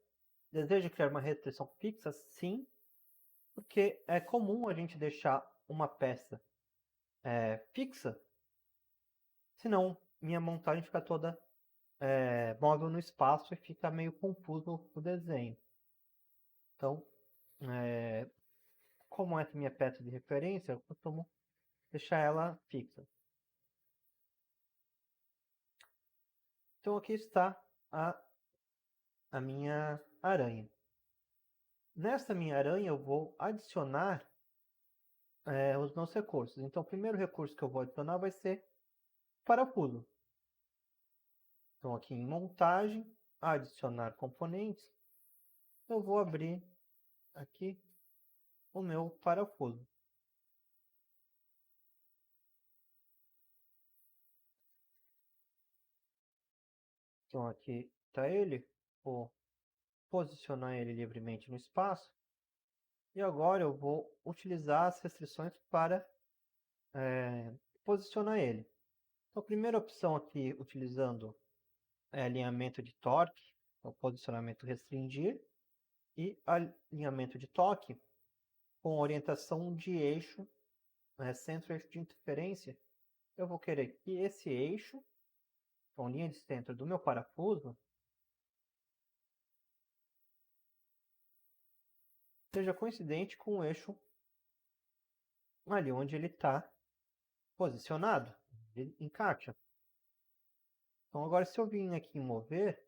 Deseja criar uma restrição fixa? Sim, porque é comum a gente deixar uma peça fixa, senão minha montagem fica toda móvel no espaço e fica meio confuso o desenho. Então, como essa é minha peça de referência, eu costumo deixar ela fixa. Então aqui está a minha aranha. Nessa minha aranha eu vou adicionar os meus recursos. Então o primeiro recurso que eu vou adicionar vai ser parafuso. Então aqui em montagem, adicionar componentes, eu vou abrir aqui o meu parafuso. Então aqui está ele, vou posicionar ele livremente no espaço. E agora eu vou utilizar as restrições para posicionar ele. Então a primeira opção aqui, utilizando alinhamento de torque, o posicionamento restringir, e alinhamento de toque com orientação de eixo, centro-eixo de interferência. Eu vou querer que esse eixo, com linha de centro do meu parafuso, seja coincidente com o eixo ali onde ele está posicionado, ele encaixa. Então agora se eu vim aqui em mover,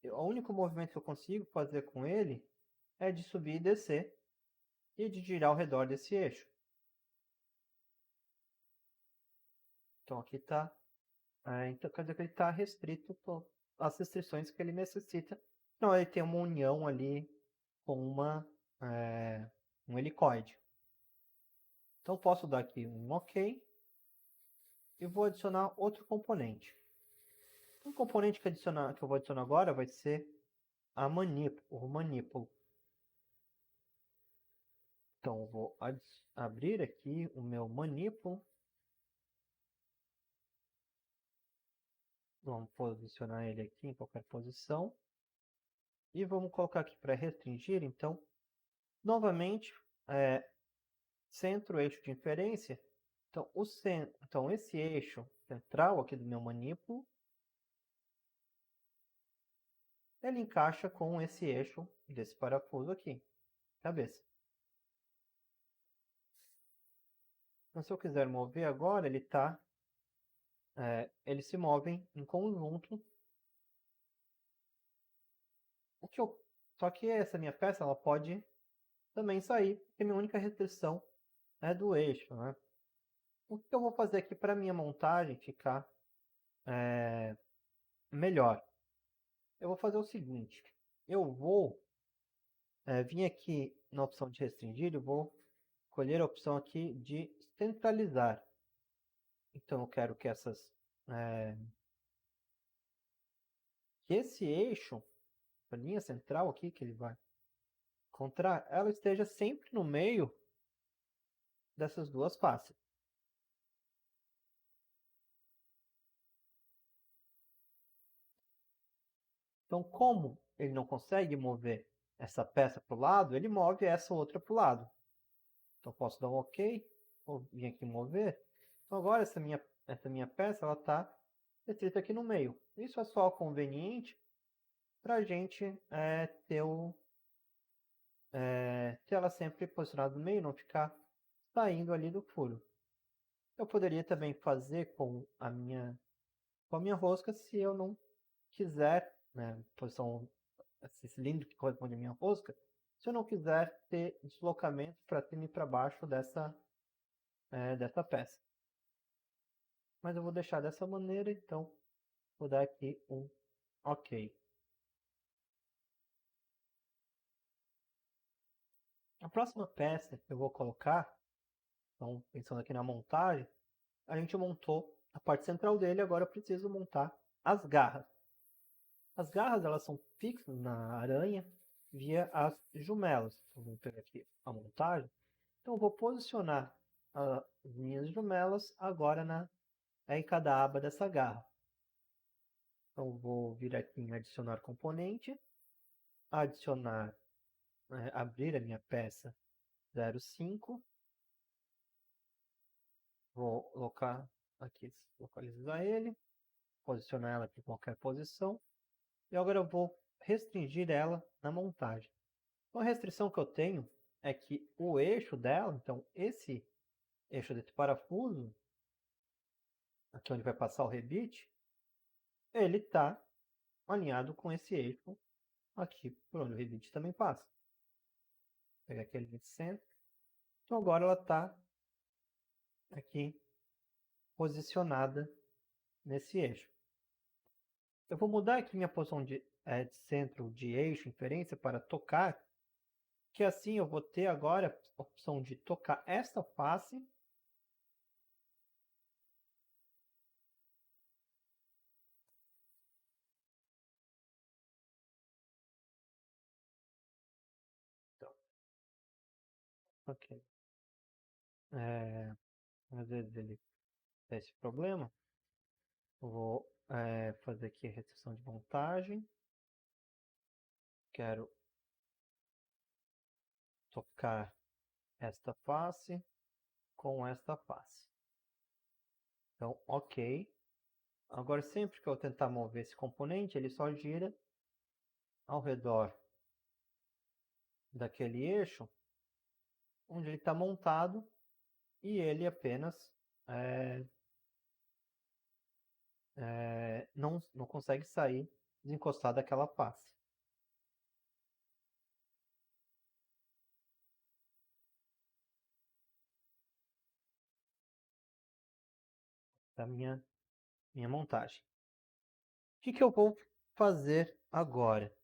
o único movimento que eu consigo fazer com ele é de subir e descer e de girar ao redor desse eixo. Então aqui está, então quer dizer que ele está restrito às restrições que ele necessita. Então ele tem uma união ali com um helicoide. Então posso dar aqui um OK e vou adicionar outro componente. Um componente que eu vou adicionar agora vai ser o manípulo. Então, eu vou abrir aqui o meu manípulo. Vamos posicionar ele aqui em qualquer posição. E vamos colocar aqui para restringir. Então, novamente, centro-eixo de inferência. Então, esse eixo central aqui do meu manípulo, ele encaixa com esse eixo desse parafuso aqui, cabeça. Então, se eu quiser mover agora, eles se movem em conjunto. Só que essa minha peça ela pode também sair, porque minha única restrição é do eixo. Né? O que eu vou fazer aqui para minha montagem ficar melhor? Eu vou fazer o seguinte, eu vou vir aqui na opção de restringir, eu vou escolher a opção aqui de centralizar. Então eu quero que que esse eixo, a linha central aqui que ele vai encontrar, ela esteja sempre no meio dessas duas faces. Então, como ele não consegue mover essa peça para o lado, ele move essa outra para o lado. Então, posso dar um OK, vou vir aqui mover. Então, agora essa minha peça está restrita aqui no meio. Isso é só conveniente para a gente ter ela sempre posicionada no meio, não ficar saindo ali do furo. Eu poderia também fazer com a minha rosca se eu não quiser, posição esse cilindro que corresponde à minha rosca, se eu não quiser ter deslocamento para cima e para baixo dessa peça. Mas eu vou deixar dessa maneira, então vou dar aqui um OK. A próxima peça que eu vou colocar, então pensando aqui na montagem, a gente montou a parte central dele, agora eu preciso montar as garras. As garras elas são fixas na aranha via as jumelas. Então, vou pegar aqui a montagem. Então eu vou posicionar as minhas jumelas agora em cada aba dessa garra. Então vou vir aqui em adicionar componente, adicionar, abrir a minha peça 05, vou colocar aqui, localizar ele, posicionar ela em qualquer posição, e agora eu vou restringir ela na montagem. Então a restrição que eu tenho é que o eixo dela, então esse eixo desse parafuso, aqui onde vai passar o rebite, ele está alinhado com esse eixo aqui por onde o rebite também passa. Vou pegar aquele de centro. Então agora ela está aqui posicionada nesse eixo. Eu vou mudar aqui minha posição de centro de eixo, inferência para tocar, que assim eu vou ter agora a opção de tocar esta face então, ok. Às vezes ele tem esse problema. Eu vou fazer aqui a restrição de montagem. Quero tocar esta face com esta face. Então, ok. Agora, sempre que eu tentar mover esse componente, ele só gira ao redor daquele eixo onde ele está montado e ele apenas não consegue sair desencostado daquela face. Da minha montagem. O que eu vou fazer agora?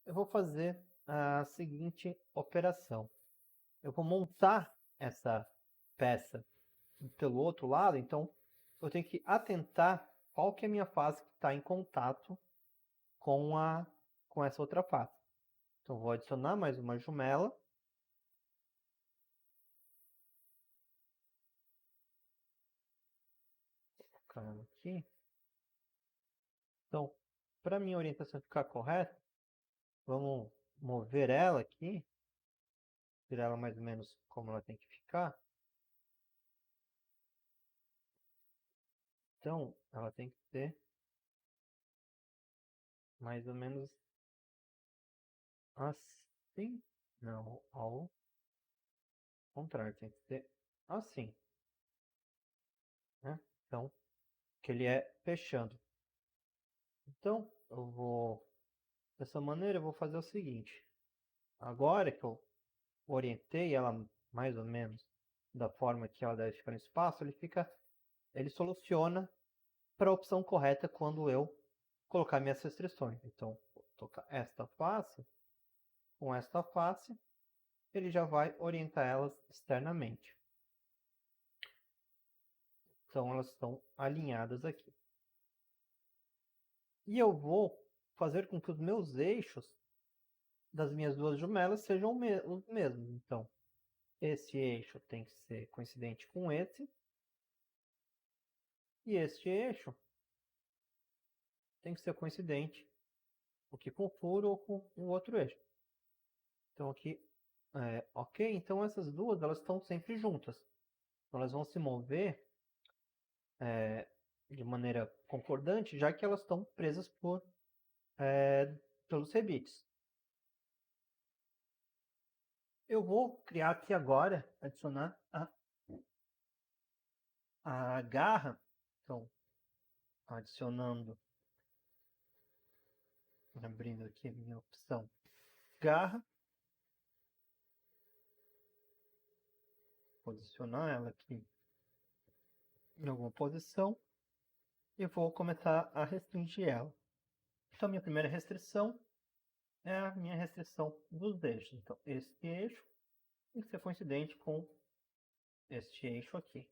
Eu vou fazer a seguinte operação. Eu vou montar essa peça pelo outro lado, então eu tenho que atentar qual que é a minha face que está em contato com essa outra face. Então vou adicionar mais uma jumela. Vou colocar ela aqui. Então, para minha orientação ficar correta, vamos mover ela aqui, tirar ela mais ou menos como ela tem que ficar. Então, ela tem que ser mais ou menos assim. Não, ao contrário, tem que ser assim. Né? Então, que ele é fechando. Então, eu vou, dessa maneira, eu vou fazer o seguinte. Agora que eu orientei ela mais ou menos da forma que ela deve ficar no espaço, ele soluciona para a opção correta quando eu colocar minhas restrições. Então, vou tocar esta face com esta face, ele já vai orientar elas externamente. Então, elas estão alinhadas aqui. E eu vou fazer com que os meus eixos das minhas duas jumelas sejam os mesmos. Então, esse eixo tem que ser coincidente com esse. E este eixo tem que ser coincidente aqui com o furo ou com o outro eixo. Então aqui, ok. Então essas duas elas estão sempre juntas. Então, elas vão se mover de maneira concordante, já que elas estão presas pelos rebites. Eu vou criar aqui agora, adicionar a garra. Então, adicionando, abrindo aqui a minha opção garra. posicionar ela aqui em alguma posição e vou começar a restringir ela. Então, minha primeira restrição é a minha restrição dos eixos. Então, este eixo tem que ser coincidente com este eixo aqui.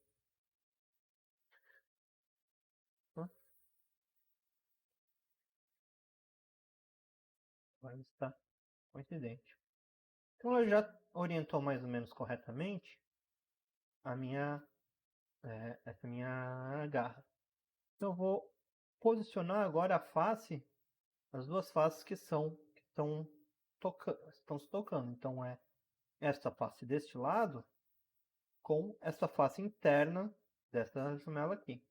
Vai estar coincidente. Então, ela já orientou mais ou menos corretamente a essa minha garra. Então, eu vou posicionar agora a face, as duas faces que estão se tocando. Então, é esta face deste lado com essa face interna dessa janela aqui.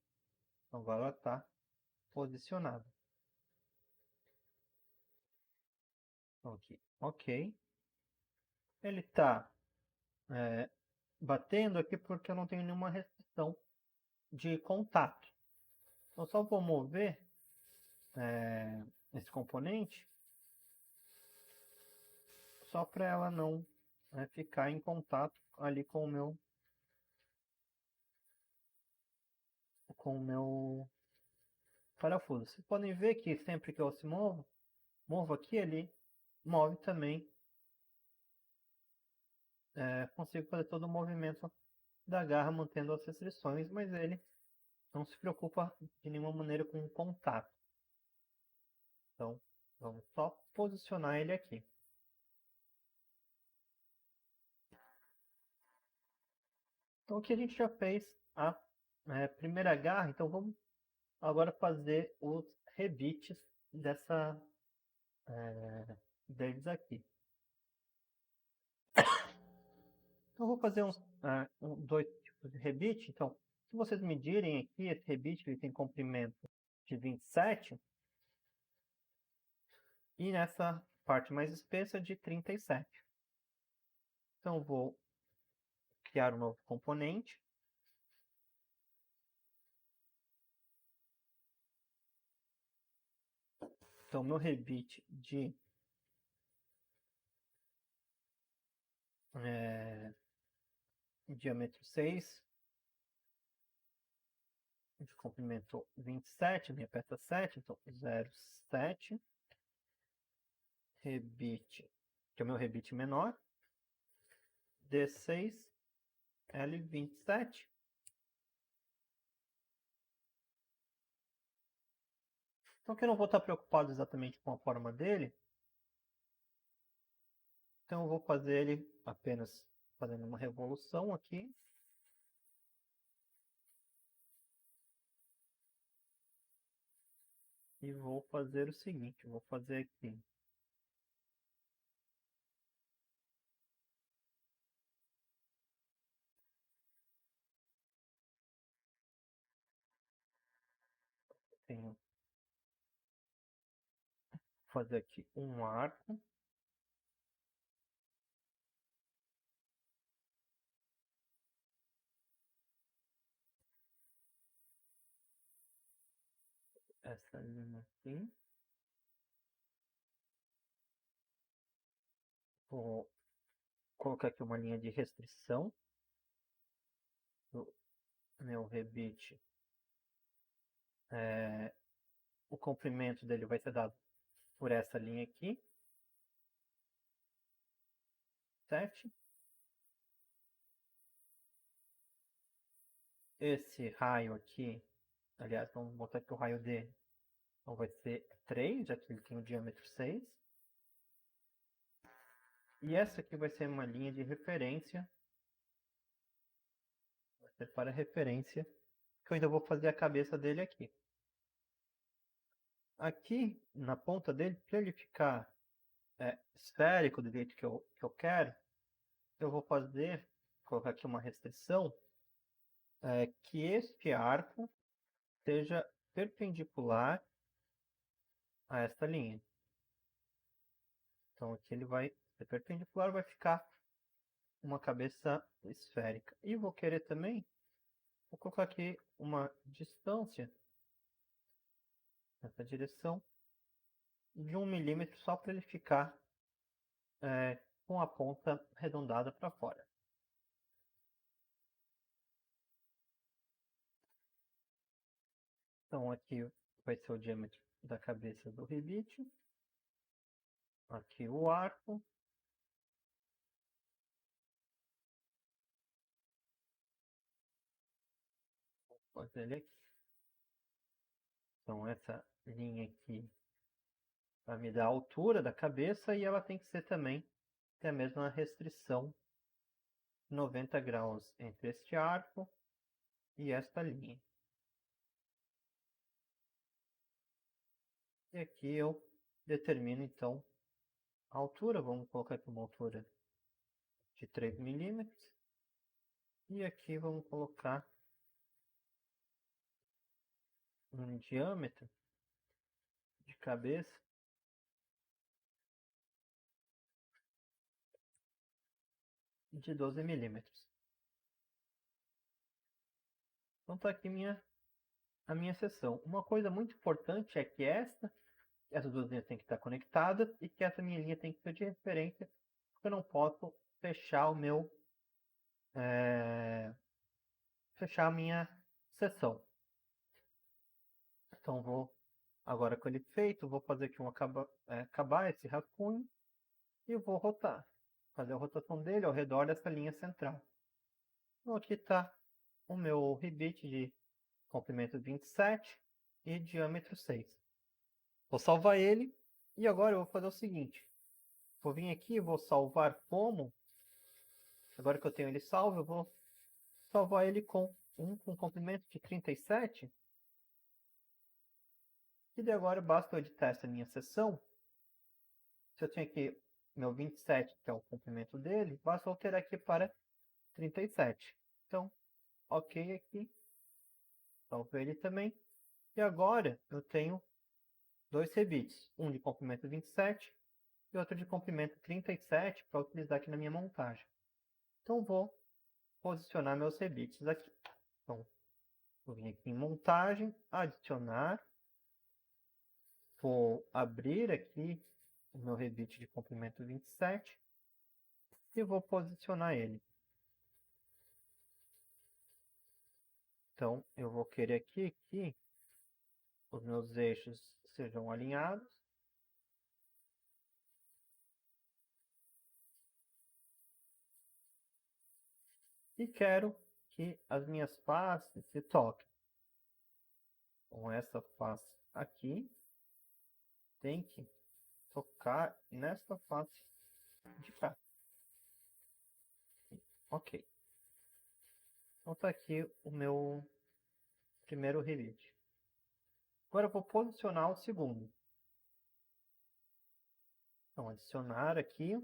Então, agora ela está posicionada. Aqui, ok. Ele está batendo aqui porque eu não tenho nenhuma restrição de contato. Então, só vou mover esse componente só para ela não ficar em contato ali com o meu parafuso. Vocês podem ver que sempre que eu se movo aqui, ele move também. Consigo fazer todo o movimento da garra mantendo as restrições, mas ele não se preocupa de nenhuma maneira com o contato. Então, vamos só posicionar ele aqui. Então, aqui a gente já fez a primeira garra, então vamos agora fazer os rebites deles aqui. Então, eu vou fazer dois tipos de rebite. Então, se vocês medirem aqui, esse rebite ele tem comprimento de 27 e nessa parte mais espessa de 37. Então, eu vou criar um novo componente. Então, meu rebite de diâmetro 6, de comprimento 27, minha peça 7, então 0,7, rebite, que é o meu rebite menor, D6, L27. Então, que eu não vou estar preocupado exatamente com a forma dele, então eu vou fazer ele apenas fazendo uma revolução aqui. E vou fazer o seguinte, vou fazer aqui tenho fazer aqui um arco. Essa linha aqui. Vou colocar aqui uma linha de restrição do meu rebite. O comprimento dele vai ser dado por essa linha aqui. 7. Esse raio aqui, aliás, vamos botar aqui o raio D. Então vai ser 3, já que ele tem o diâmetro 6. E essa aqui vai ser uma linha de referência. Vai ser para referência, que eu ainda vou fazer a cabeça dele aqui. Aqui, na ponta dele, para ele ficar esférico do jeito que eu quero, eu vou colocar aqui uma restrição, que este arco seja perpendicular a esta linha. Então aqui ele vai ser perpendicular, vai ficar uma cabeça esférica. E vou querer também, vou colocar aqui uma distância nessa direção de 1 milímetro só para ele ficar com a ponta arredondada para fora. Então aqui vai ser o diâmetro da cabeça do rebite. Aqui o arco. Vou fazer ele aqui. Então essa linha aqui vai me dar a altura da cabeça e ela tem que ser também ter a mesma restrição 90 graus entre este arco e esta linha. E aqui eu determino então a altura. Vamos colocar aqui uma altura de 3 milímetros. E aqui vamos colocar um diâmetro de cabeça de 12 milímetros. Então está aqui a minha seção. Uma coisa muito importante é que essas duas linhas têm que estar conectadas e que essa minha linha tem que ser de referência, porque eu não posso fechar fechar a minha seção. Então vou agora com ele feito, vou fazer aqui acabar esse rascunho e vou rotar, fazer a rotação dele ao redor dessa linha central. Então aqui está o meu rebite de comprimento 27 e diâmetro 6. Vou salvar ele e agora eu vou fazer o seguinte. Vou vir aqui e vou salvar como. Agora que eu tenho ele salvo, eu vou salvar ele com comprimento de 37. E daí agora basta eu editar essa minha seção. Se eu tenho aqui meu 27, que é o comprimento dele, basta eu alterar aqui para 37. Então, ok aqui. Salvo ele também. E agora eu tenho dois rebites. Um de comprimento 27 e outro de comprimento 37 para utilizar aqui na minha montagem. Então vou posicionar meus rebites aqui. Então, vou vir aqui em montagem, adicionar. Vou abrir aqui o meu rebite de comprimento 27 e vou posicionar ele. Então, eu vou querer aqui que os meus eixos sejam alinhados. E quero que as minhas faces se toquem. Com essa face aqui, tem que tocar nesta face de cá. Ok. Então tá aqui o meu primeiro rebite. Agora eu vou posicionar o segundo. Então, adicionar aqui,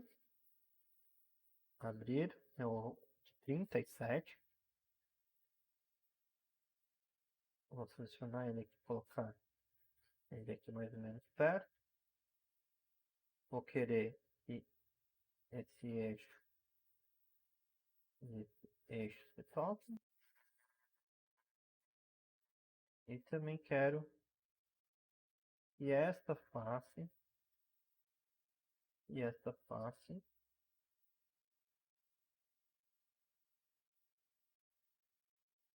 abrir meu 37. Vou selecionar ele aqui, colocar ele aqui mais ou menos perto. Vou querer que esse eixo se toque. E também quero que esta face e esta face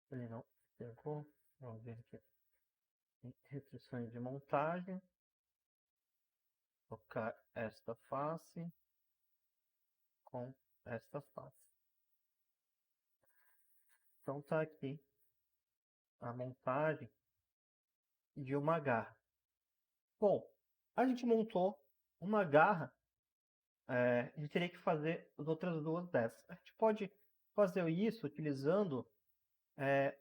ele não pegou. Vamos ver aqui. Restrições de montagem. Tocar esta face com esta face. Então tá aqui a montagem de uma garra. Bom, a gente montou uma garra, a gente teria que fazer as outras duas dessas. A gente pode fazer isso utilizando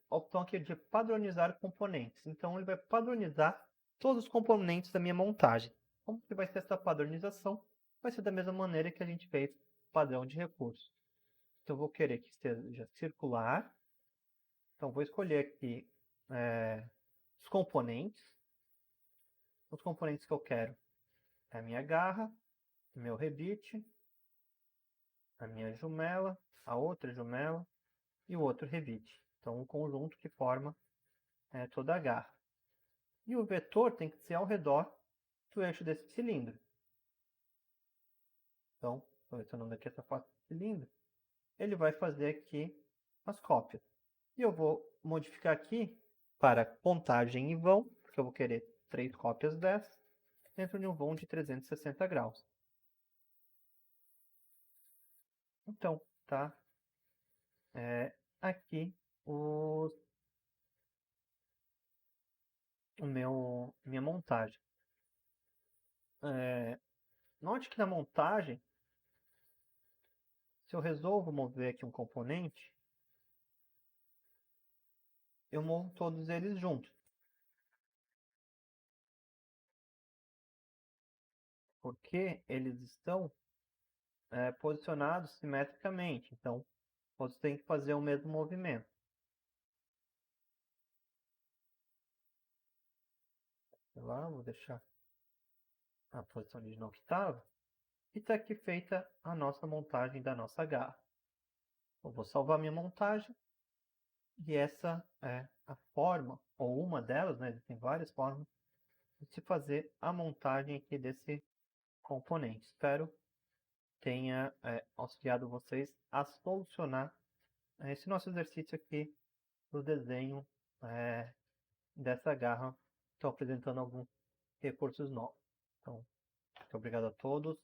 a opção aqui de padronizar componentes. Então ele vai padronizar todos os componentes da minha montagem. Como que vai ser essa padronização? Vai ser da mesma maneira que a gente fez padrão de recurso. Então eu vou querer que seja circular. Então vou escolher aqui os componentes. Os componentes que eu quero é a minha garra, o meu rebite, a minha jumela, a outra jumela e o outro rebite. Então um conjunto que forma toda a garra. E o vetor tem que ser ao redor do eixo desse cilindro. Então, selecionando aqui essa face do cilindro, ele vai fazer aqui as cópias. E eu vou modificar aqui para contagem em vão, porque eu vou querer 3 cópias dessa, dentro de um vão de 360 graus. Então, tá aqui minha montagem. Note que na montagem, se eu resolvo mover aqui um componente, eu movo todos eles juntos. Porque eles estão posicionados simetricamente. Então, você tem que fazer o mesmo movimento. Sei lá, vou deixar a posição original que estava. E está aqui feita a nossa montagem da nossa garra. Eu vou salvar minha montagem. E essa é a forma, ou uma delas, né? Existem várias formas de se fazer a montagem aqui desse componente. Espero tenha auxiliado vocês a solucionar esse nosso exercício aqui do desenho dessa garra. Estou apresentando alguns recursos novos. Então, muito obrigado a todos.